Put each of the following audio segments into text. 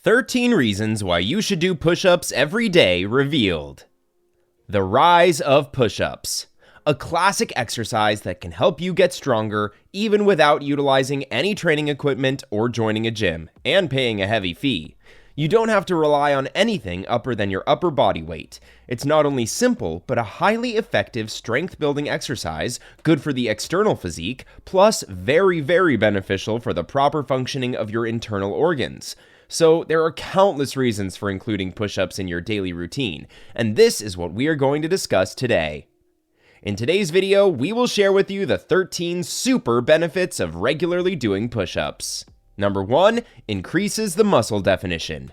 13 reasons why you should do push-ups every day revealed. The rise of push-ups. A classic exercise that can help you get stronger even without utilizing any training equipment or joining a gym and paying a heavy fee. You don't have to rely on anything upper than your upper body weight. It's not only simple, but a highly effective strength-building exercise, good for the external physique, plus very, very beneficial for the proper functioning of your internal organs. So there are countless reasons for including push-ups in your daily routine, and this is what we are going to discuss today. In today's video, we will share with you the 13 super benefits of regularly doing push-ups. Number 1, increases the muscle definition.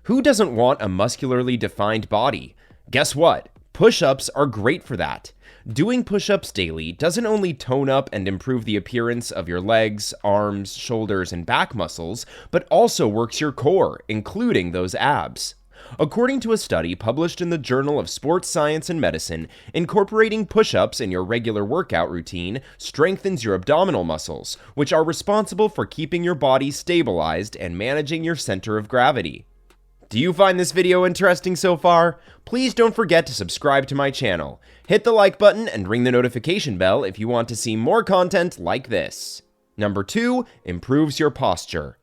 Who doesn't want a muscularly defined body? Guess what? Push-ups are great for that. Doing push-ups daily doesn't only tone up and improve the appearance of your legs, arms, shoulders, and back muscles, but also works your core, including those abs. According to a study published in the Journal of Sports Science and Medicine, incorporating push-ups in your regular workout routine strengthens your abdominal muscles, which are responsible for keeping your body stabilized and managing your center of gravity. Do you find this video interesting so far? Please don't forget to subscribe to my channel. Hit the like button and ring the notification bell if you want to see more content like this. Number 2, improves your posture.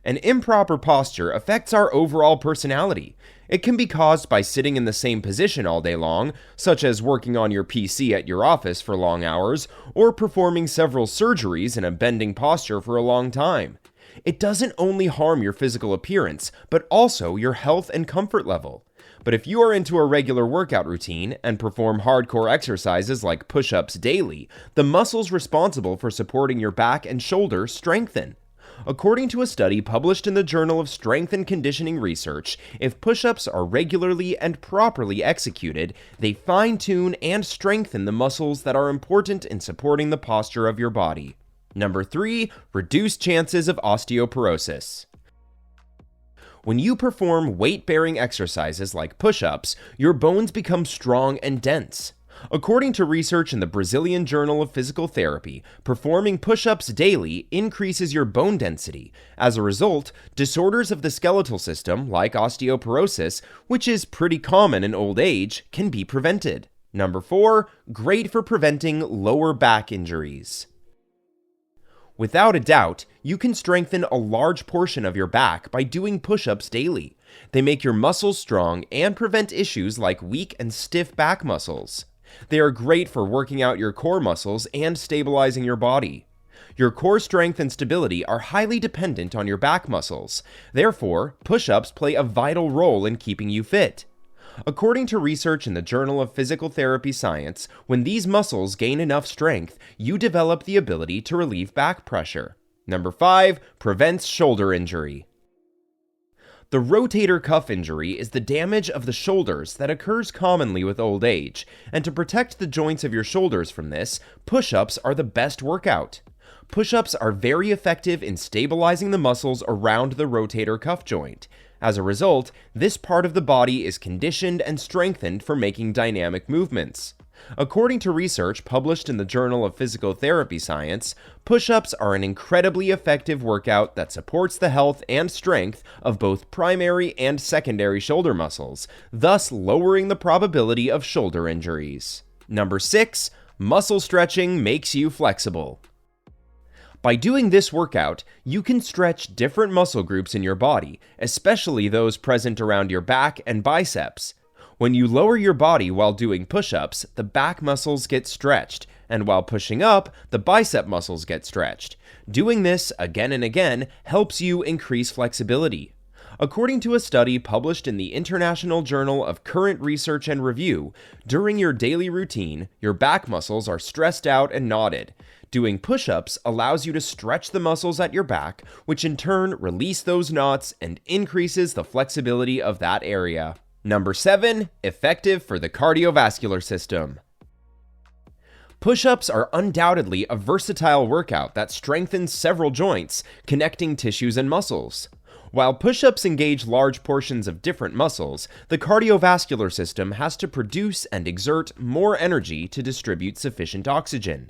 An improper posture affects our overall personality. It can be caused by sitting in the same position all day long, such as working on your PC at your office for long hours, or performing several surgeries in a bending posture for a long time. It doesn't only harm your physical appearance, but also your health and comfort level. But if you are into a regular workout routine and perform hardcore exercises like push-ups daily, the muscles responsible for supporting your back and shoulders strengthen. According to a study published in the Journal of Strength and Conditioning Research, if push-ups are regularly and properly executed, they fine-tune and strengthen the muscles that are important in supporting the posture of your body. Number 3, reduced chances of osteoporosis. When you perform weight-bearing exercises like push-ups, your bones become strong and dense. According to research in the Brazilian Journal of Physical Therapy, performing push-ups daily increases your bone density. As a result, disorders of the skeletal system, like osteoporosis, which is pretty common in old age, can be prevented. Number 4, great for preventing lower back injuries. Without a doubt, you can strengthen a large portion of your back by doing push-ups daily. They make your muscles strong and prevent issues like weak and stiff back muscles. They are great for working out your core muscles and stabilizing your body. Your core strength and stability are highly dependent on your back muscles. Therefore, push-ups play a vital role in keeping you fit. According to research in the Journal of Physical Therapy Science, when these muscles gain enough strength, you develop the ability to relieve back pressure. Number 5, prevents shoulder injury. The rotator cuff injury is the damage of the shoulders that occurs commonly with old age, and to protect the joints of your shoulders from this, push-ups are the best workout. Push-ups are very effective in stabilizing the muscles around the rotator cuff joint. As a result, this part of the body is conditioned and strengthened for making dynamic movements. According to research published in the Journal of Physical Therapy Science, push-ups are an incredibly effective workout that supports the health and strength of both primary and secondary shoulder muscles, thus lowering the probability of shoulder injuries. Number 6, muscle stretching makes you flexible. By doing this workout, you can stretch different muscle groups in your body, especially those present around your back and biceps. When you lower your body while doing push-ups, the back muscles get stretched, and while pushing up, the bicep muscles get stretched. Doing this again and again helps you increase flexibility. According to a study published in the International Journal of Current Research and Review, during your daily routine, your back muscles are stressed out and knotted. Doing push-ups allows you to stretch the muscles at your back, which in turn release those knots and increases the flexibility of that area. Number 7, effective for the cardiovascular system. Push-ups are undoubtedly a versatile workout that strengthens several joints, connecting tissues and muscles. While push-ups engage large portions of different muscles, the cardiovascular system has to produce and exert more energy to distribute sufficient oxygen.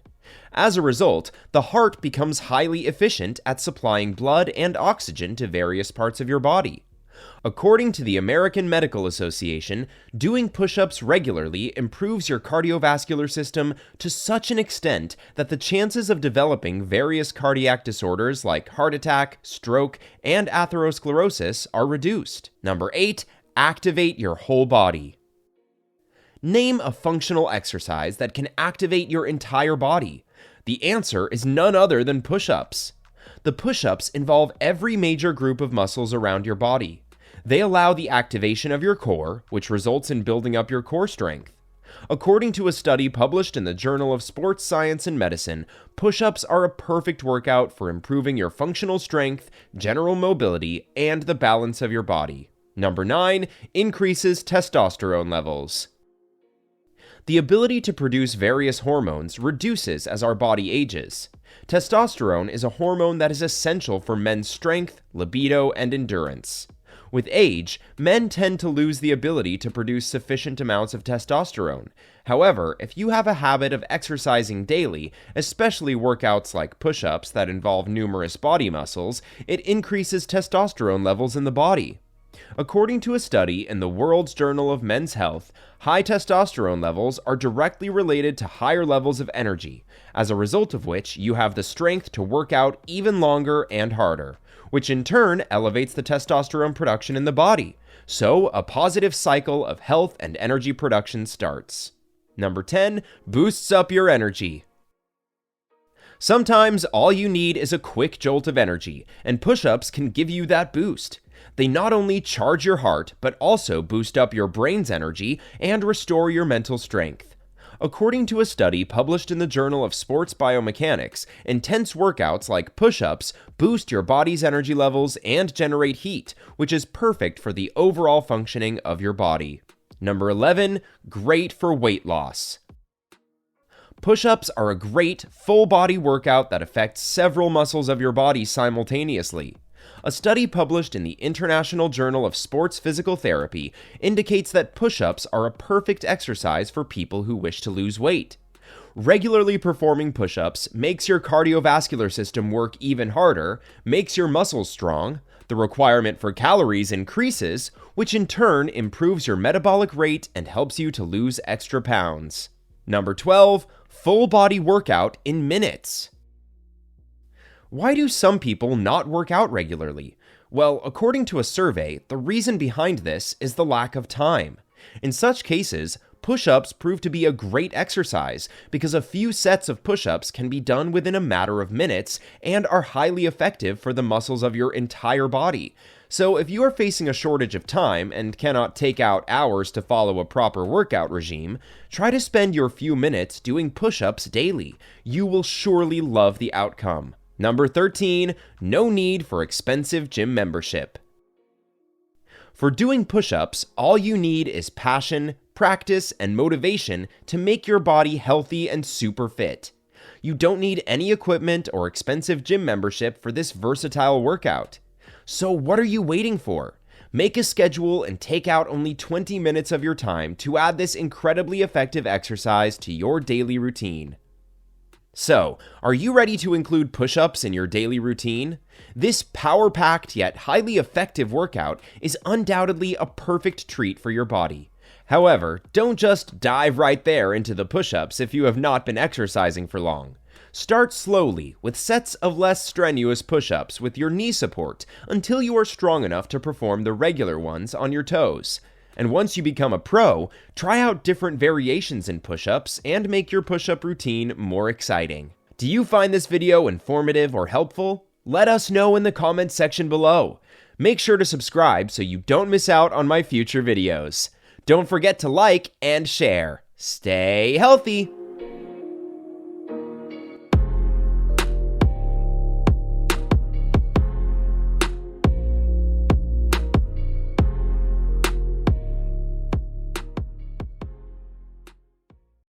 As a result, the heart becomes highly efficient at supplying blood and oxygen to various parts of your body. According to the American Medical Association, doing push-ups regularly improves your cardiovascular system to such an extent that the chances of developing various cardiac disorders like heart attack, stroke, and atherosclerosis are reduced. Number 8, activate your whole body. Name a functional exercise that can activate your entire body. The answer is none other than push-ups. The push-ups involve every major group of muscles around your body. They allow the activation of your core, which results in building up your core strength. According to a study published in the Journal of Sports Science and Medicine, push-ups are a perfect workout for improving your functional strength, general mobility, and the balance of your body. Number 9, increases testosterone levels. The ability to produce various hormones reduces as our body ages. Testosterone is a hormone that is essential for men's strength, libido, and endurance. With age, men tend to lose the ability to produce sufficient amounts of testosterone. However, if you have a habit of exercising daily, especially workouts like push-ups that involve numerous body muscles, it increases testosterone levels in the body. According to a study in the World's Journal of Men's Health, high testosterone levels are directly related to higher levels of energy, as a result of which you have the strength to work out even longer and harder, which in turn elevates the testosterone production in the body. So, a positive cycle of health and energy production starts. Number 10, boosts up your energy. Sometimes all you need is a quick jolt of energy, and push-ups can give you that boost. They not only charge your heart, but also boost up your brain's energy and restore your mental strength. According to a study published in the Journal of Sports Biomechanics, intense workouts like push-ups boost your body's energy levels and generate heat, which is perfect for the overall functioning of your body. Number 11, great for weight loss. Push-ups are a great, full-body workout that affects several muscles of your body simultaneously. A study published in the International Journal of Sports Physical Therapy indicates that push-ups are a perfect exercise for people who wish to lose weight. Regularly performing push-ups makes your cardiovascular system work even harder, makes your muscles strong, the requirement for calories increases, which in turn improves your metabolic rate and helps you to lose extra pounds. Number 12, full body workout in minutes. Why do some people not work out regularly? Well, according to a survey, the reason behind this is the lack of time. In such cases, push-ups prove to be a great exercise because a few sets of push-ups can be done within a matter of minutes and are highly effective for the muscles of your entire body. So if you are facing a shortage of time and cannot take out hours to follow a proper workout regime, try to spend your few minutes doing push-ups daily. You will surely love the outcome. Number 13, no need for expensive gym membership. For doing push-ups, all you need is passion, practice, and motivation to make your body healthy and super fit. You don't need any equipment or expensive gym membership for this versatile workout. So what are you waiting for? Make a schedule and take out only 20 minutes of your time to add this incredibly effective exercise to your daily routine. So, are you ready to include push-ups in your daily routine? This power-packed yet highly effective workout is undoubtedly a perfect treat for your body. However, don't just dive right there into the push-ups if you have not been exercising for long. Start slowly with sets of less strenuous push-ups with your knee support until you are strong enough to perform the regular ones on your toes. And once you become a pro, try out different variations in push-ups and make your push-up routine more exciting. Do you find this video informative or helpful? Let us know in the comments section below. Make sure to subscribe so you don't miss out on my future videos. Don't forget to like and share. Stay healthy!